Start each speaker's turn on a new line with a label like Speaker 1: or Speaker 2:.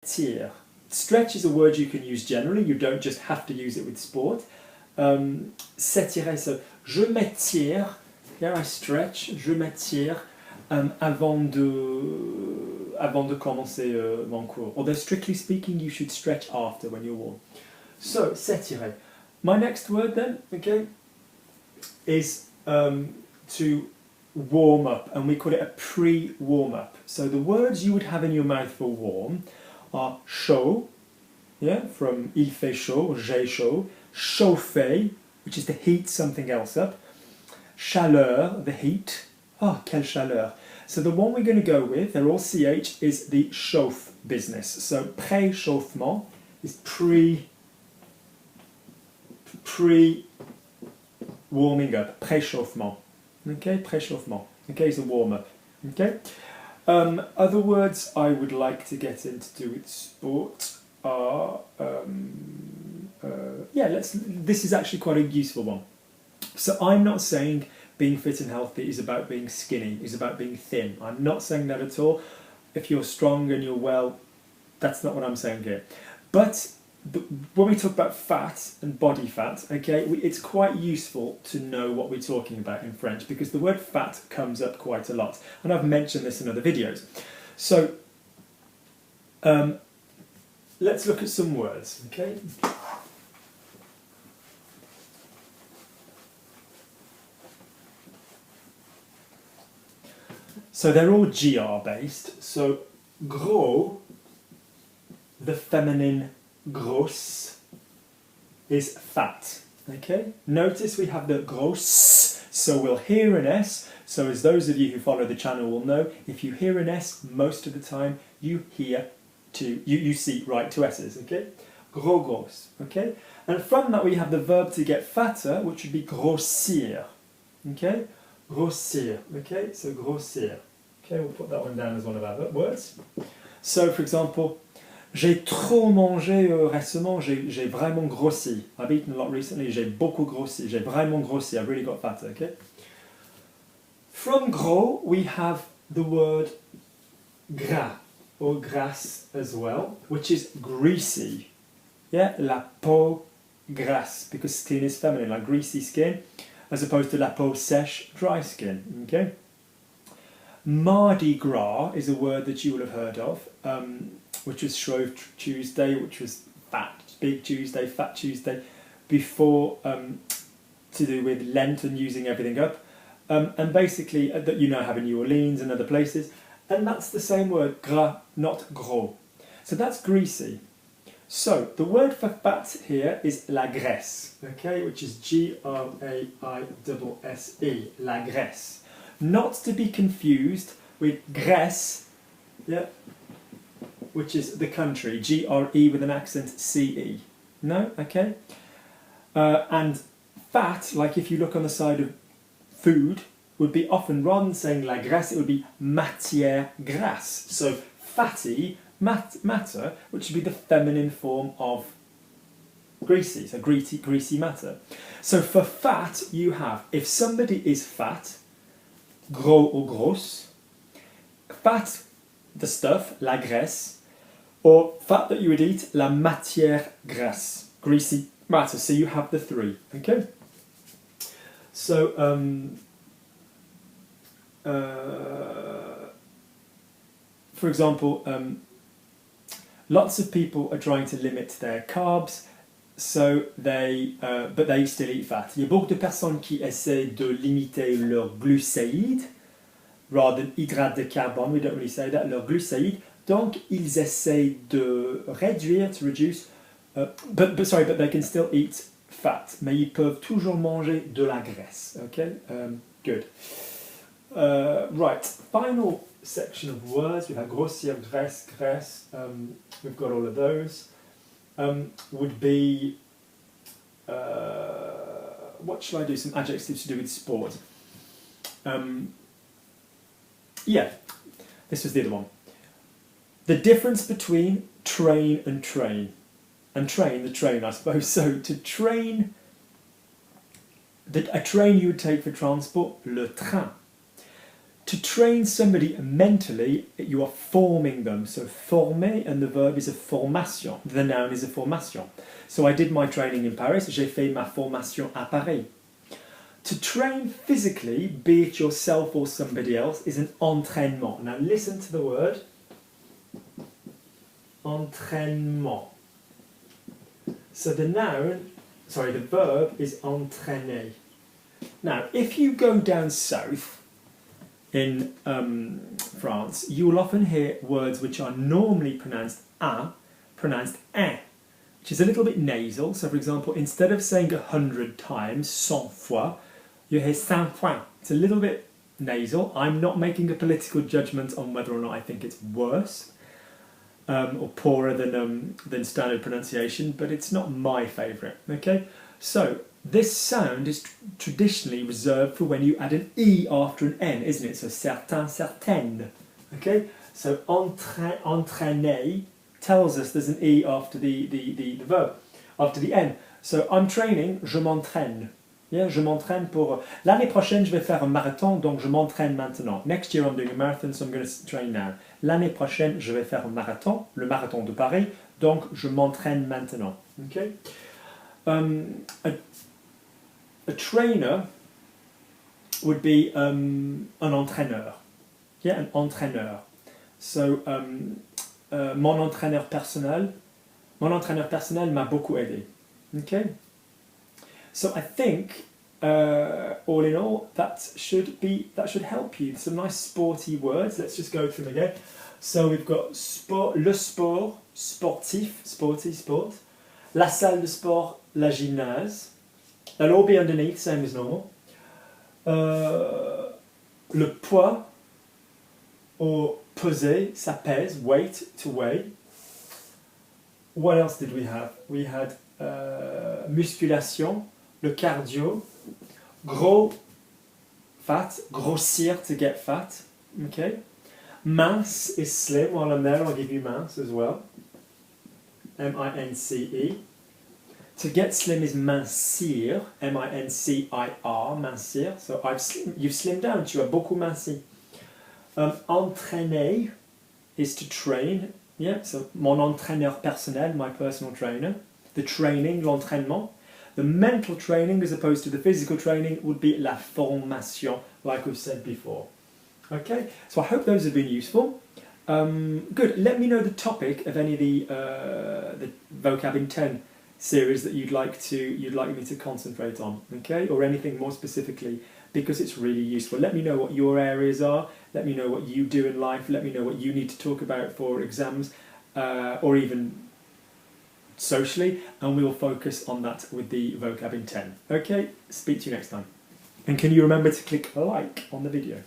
Speaker 1: métire. Stretch is a word you can use generally, you don't just have to use it with sport. S'étirer, so je m'étire, here I stretch, je m'étire avant de commencer mon cours. Although strictly speaking you should stretch after when you're warm. So, s'étirer. My next word then, okay, is to warm up, and we call it a pre-warm up. So the words you would have in your mouth for warm are chaud, yeah, from il fait chaud, j'ai chaud, chauffer, which is to heat something else up, chaleur, the heat, oh, quelle chaleur. So the one we're going to go with, they're all CH, is the chauffe business. So préchauffement is pre-warming up, préchauffement. Okay, préchauffement. Okay, it's a warm up. Okay. Other words I would like to get into to do with sport are this is actually quite a useful one. So I'm not saying being fit and healthy is about being skinny, is about being thin. I'm not saying that at all. If you're strong and you're well, that's not what I'm saying here. But when we talk about fat and body fat, okay, it's quite useful to know what we're talking about in French, because the word fat comes up quite a lot, and I've mentioned this in other videos. So let's look at some words, okay? So they're all GR based. So gros, the feminine grosse, is fat. Okay, notice we have the grosse, so we'll hear an S. So as those of you who follow the channel will know, if you hear an S, most of the time you see right to S's. Okay, gros, grosse. Okay, and from that we have the verb to get fatter, which would be grossir. Okay, grossir. Okay, so grossir. Okay, we'll put that one down as one of our words. So for example, j'ai trop mangé récemment, j'ai vraiment grossi. I've eaten a lot recently, j'ai beaucoup grossi, j'ai vraiment grossi, I've really got fatter, okay? From gros, we have the word gras, or grasse as well, which is greasy. Yeah, la peau grasse, because skin is feminine, like greasy skin, as opposed to la peau sèche, dry skin, okay? Mardi Gras is a word that you will have heard of, which was Shrove Tuesday, which was Big Tuesday, Fat Tuesday, before to do with Lent and using everything up, and basically that you now have in New Orleans and other places, and that's the same word, gras, not gros. So that's greasy. So the word for fat here is la graisse, okay, which is Graisse, la graisse. Not to be confused with Grèce, yeah, which is the country, GRE with an accent CE. No? Okay? And fat, like if you look on the side of food, would be often, rather than saying la graisse, it would be matière grasse. So fatty, matter, which would be the feminine form of greasy, so greasy matter. So for fat, you have, if somebody is fat, gros or grosse, fat, the stuff, la graisse, or fat that you would eat, la matière grasse, greasy matter. So you have the three, okay? So, for example, lots of people are trying to limit their carbs, so but they still eat fat. Il y a beaucoup de personnes qui essaient de limiter leur glucides, rather than hydrate de carbone, we don't really say that, leur glucides, donc ils essayent de réduire, to reduce, but they can still eat fat, mais ils peuvent toujours manger de la graisse, okay? Good. Right, final section of words, we have grossir, graisse, grasse, we've got all of those. Would be, what shall I do? Some adjectives to do with sport. Yeah, this was the other one. The difference between train and train. And train, the train, I suppose. So to train, a train you would take for transport, le train. To train somebody mentally, you are forming them. So former, and the verb is a formation. The noun is a formation. So I did my training in Paris. J'ai fait ma formation à Paris. To train physically, be it yourself or somebody else, is an entraînement. Now listen to the word. Entrainement. So the verb is entrainer. Now, if you go down south in France, you will often hear words which are normally pronounced a, pronounced un, which is a little bit nasal. So, for example, instead of saying 100 times, 100 fois, you hear 100 fois. It's a little bit nasal. I'm not making a political judgment on whether or not I think it's worse or poorer than standard pronunciation, but it's not my favourite. Okay, so this sound is traditionally reserved for when you add an E after an N, isn't it? So certain, certaine. Okay, so entraîner tells us there's an E after the verb, after the N. So I'm training, je m'entraîne. Yeah, je m'entraîne pour... L'année prochaine, je vais faire un marathon, donc je m'entraîne maintenant. Next year I'm doing a marathon, so I'm going to train now. L'année prochaine, je vais faire un marathon, le marathon de Paris, donc je m'entraîne maintenant. Okay? A trainer would be an entraineur. Yeah, an entraineur. So, mon entraîneur personnel m'a beaucoup aidé. Okay? So I think, all in all, that should help you. Some nice sporty words. Let's just go through them again. So we've got sport, le sport, sportif, sporty, sport. La salle de sport, la gymnase. They'll all be underneath, same as normal. Le poids, or peser, ça pèse, weight, to weigh. What else did we have? We had musculation, le cardio, gros, fat, grossir, to get fat. Okay. Mince is slim. While I'm there, I'll give you mince as well. M-I-N-C-E. To get slim is mincir, M-I-N-C-I-R, mincir. So you've slimmed down, tu as beaucoup minci. Entrainer is to train. Yeah, so mon entraîneur personnel, my personal trainer. The training, l'entraînement. The mental training, as opposed to the physical training, would be la formation, like we've said before. Okay, so I hope those have been useful. Good. Let me know the topic of any of the vocab in 10 series that you'd like me to concentrate on. Okay, or anything more specifically, because it's really useful. Let me know what your areas are. Let me know what you do in life. Let me know what you need to talk about for exams, or even socially, and we will focus on that with the vocab in 10. Okay, speak to you next time. And can you remember to click like on the video?